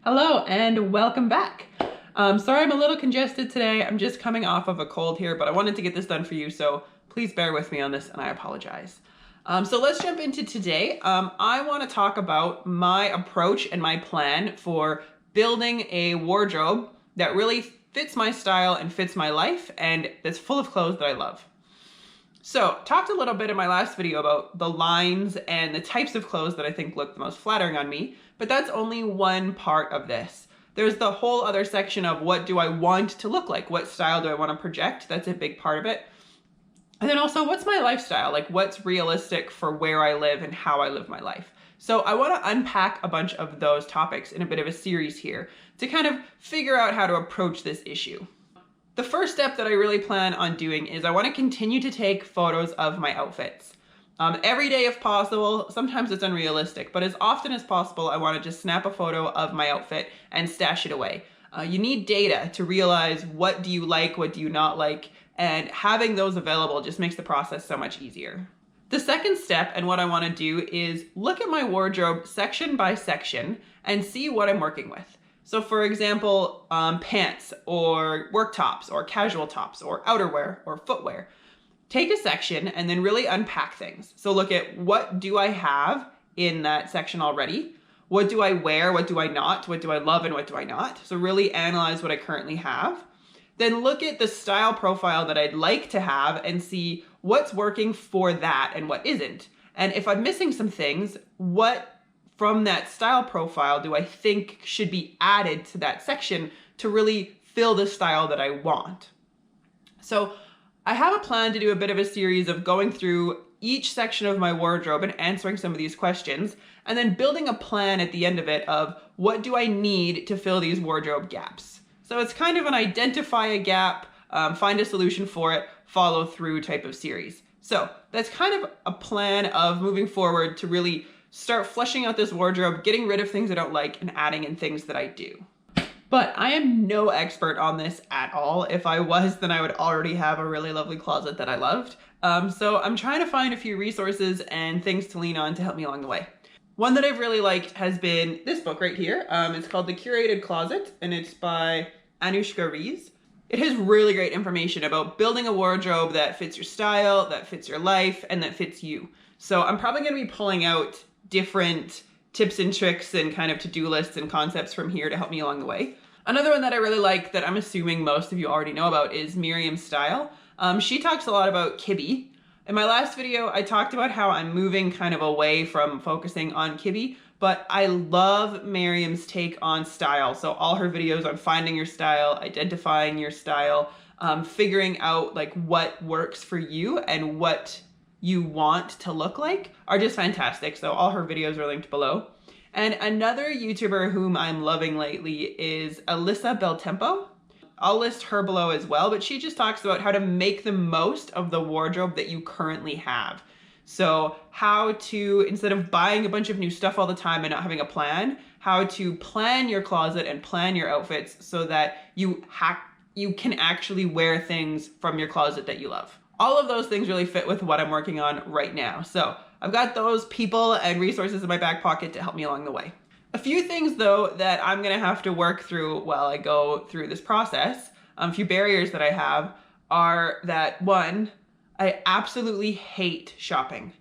Hello and welcome back. Sorry I'm a little congested today. I'm just coming off of a cold here, but I wanted to get this done for you, so please bear with me on this and I apologize. So let's jump into today. I want to talk about my approach and my plan for building a wardrobe that really fits my style and fits my life and that's full of clothes that I love. So, talked a little bit in my last video about the lines and the types of clothes that I think look the most flattering on me, but that's only one part of this. There's the whole other section of what do I want to look like? What style do I want to project? That's a big part of it. And then also, what's my lifestyle? Like, what's realistic for where I live and how I live my life? So I want to unpack a bunch of those topics in a bit of a series here to kind of figure out how to approach this issue. The first step that I really plan on doing is I want to continue to take photos of my outfits. Every day if possible. Sometimes it's unrealistic, but as often as possible, I want to just snap a photo of my outfit and stash it away. You need data to realize what do you like, what do you not like, and having those available just makes the process so much easier. The second step, and what I want to do, is look at my wardrobe section by section and see what I'm working with. So for example, pants or work tops or casual tops or outerwear or footwear. Take a section and then really unpack things. So look at what do I have in that section already? What do I wear? What do I not? What do I love and what do I not? So really analyze what I currently have. Then look at the style profile that I'd like to have and see what's working for that and what isn't. And if I'm missing some things, what from that style profile do I think should be added to that section to really fill the style that I want? So I have a plan to do a bit of a series of going through each section of my wardrobe and answering some of these questions, and then building a plan at the end of it of what do I need to fill these wardrobe gaps. So it's kind of an identify a gap, find a solution for it, follow through type of series. So that's kind of a plan of moving forward to really start fleshing out this wardrobe, getting rid of things I don't like and adding in things that I do. But I am no expert on this at all. If I was, then I would already have a really lovely closet that I loved. So I'm trying to find a few resources and things to lean on to help me along the way. One that I've really liked has been this book right here. It's called The Curated Closet, and it's by Anushka Rees. It has really great information about building a wardrobe that fits your style, that fits your life, and that fits you. So I'm probably going to be pulling out different tips and tricks and kind of to-do lists and concepts from here to help me along the way. Another one that I really like that I'm assuming most of you already know about is Miriam's style. She talks a lot about Kibbe. In my last video, I talked about how I'm moving kind of away from focusing on Kibbe, but I love Miriam's take on style. So all her videos on finding your style, identifying your style, figuring out like what works for you and what you want to look like are just fantastic. So all her videos are linked below. And another YouTuber whom I'm loving lately is Alyssa Beltempo. I'll list her below as well, but she just talks about how to make the most of the wardrobe that you currently have. So how to, instead of buying a bunch of new stuff all the time and not having a plan, how to plan your closet and plan your outfits so that you can actually wear things from your closet that you love. All of those things really fit with what I'm working on right now. So I've got those people and resources in my back pocket to help me along the way. A few things though that I'm gonna have to work through while I go through this process, a few barriers that I have are that one, I absolutely hate shopping.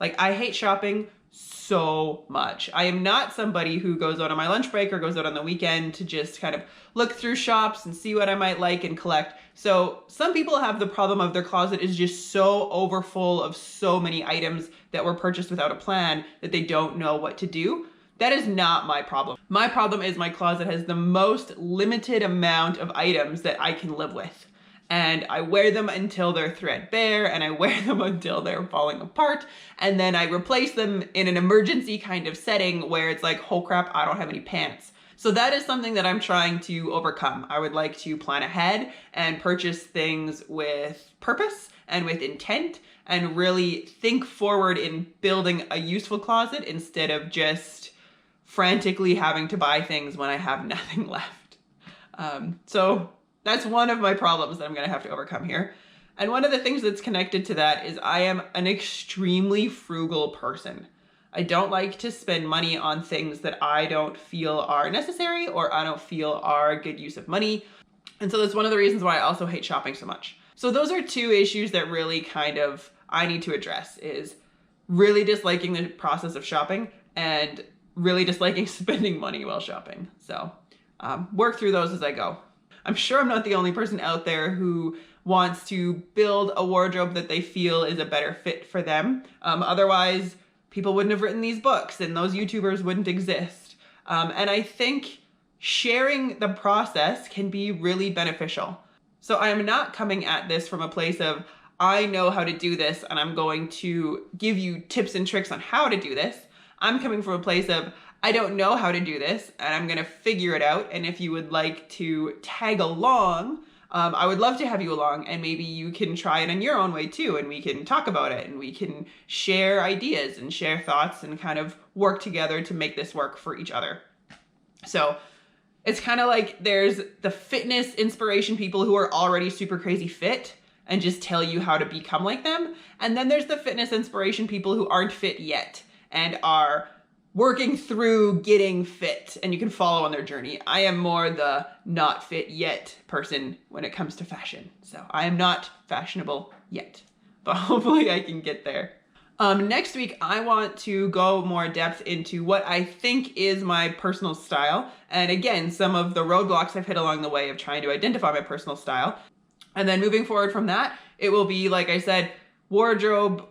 Like I hate shopping so much. I am not somebody who goes out on my lunch break or goes out on the weekend to just kind of look through shops and see what I might like and collect. So some people have the problem of their closet is just so overfull of so many items that were purchased without a plan that they don't know what to do. That is not my problem. My problem is my closet has the most limited amount of items that I can live with. And I wear them until they're threadbare and I wear them until they're falling apart. And then I replace them in an emergency kind of setting where it's like, oh crap, I don't have any pants. So that is something that I'm trying to overcome. I would like to plan ahead and purchase things with purpose and with intent and really think forward in building a useful closet instead of just frantically having to buy things when I have nothing left. So that's one of my problems that I'm gonna have to overcome here. And one of the things that's connected to that is I am an extremely frugal person. I don't like to spend money on things that I don't feel are necessary or I don't feel are a good use of money. And so that's one of the reasons why I also hate shopping so much. So those are two issues that really kind of I need to address, is really disliking the process of shopping and really disliking spending money while shopping. So work through those as I go. I'm sure I'm not the only person out there who wants to build a wardrobe that they feel is a better fit for them. Otherwise, people wouldn't have written these books and those YouTubers wouldn't exist. And I think sharing the process can be really beneficial. So I am not coming at this from a place of, I know how to do this and I'm going to give you tips and tricks on how to do this. I'm coming from a place of, I don't know how to do this and I'm gonna figure it out. And if you would like to tag along, I would love to have you along, and maybe you can try it in your own way too, and we can talk about it and we can share ideas and share thoughts and kind of work together to make this work for each other. So it's kind of like there's the fitness inspiration people who are already super crazy fit and just tell you how to become like them. And then there's the fitness inspiration people who aren't fit yet and are working through getting fit, and you can follow on their journey. I am more the not fit yet person when it comes to fashion. So I am not fashionable yet, but hopefully I can get there. Next week, I want to go more depth into what I think is my personal style. And again, some of the roadblocks I've hit along the way of trying to identify my personal style. And then moving forward from that, it will be, like I said, wardrobe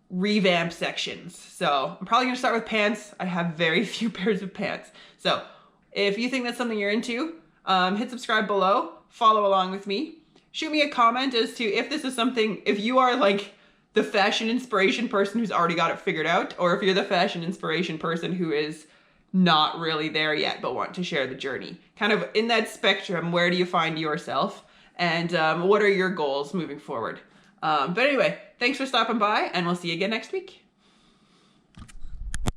revamp sections. So I'm probably gonna start with pants. I have very few pairs of pants. So if you think that's something you're into, hit subscribe below, follow along with me. Shoot me a comment as to if this is something, if you are like the fashion inspiration person who's already got it figured out, or if you're the fashion inspiration person who is not really there yet but want to share the journey. Kind of in that spectrum, where do you find yourself? And what are your goals moving forward? But anyway, thanks for stopping by, and we'll see you again next week.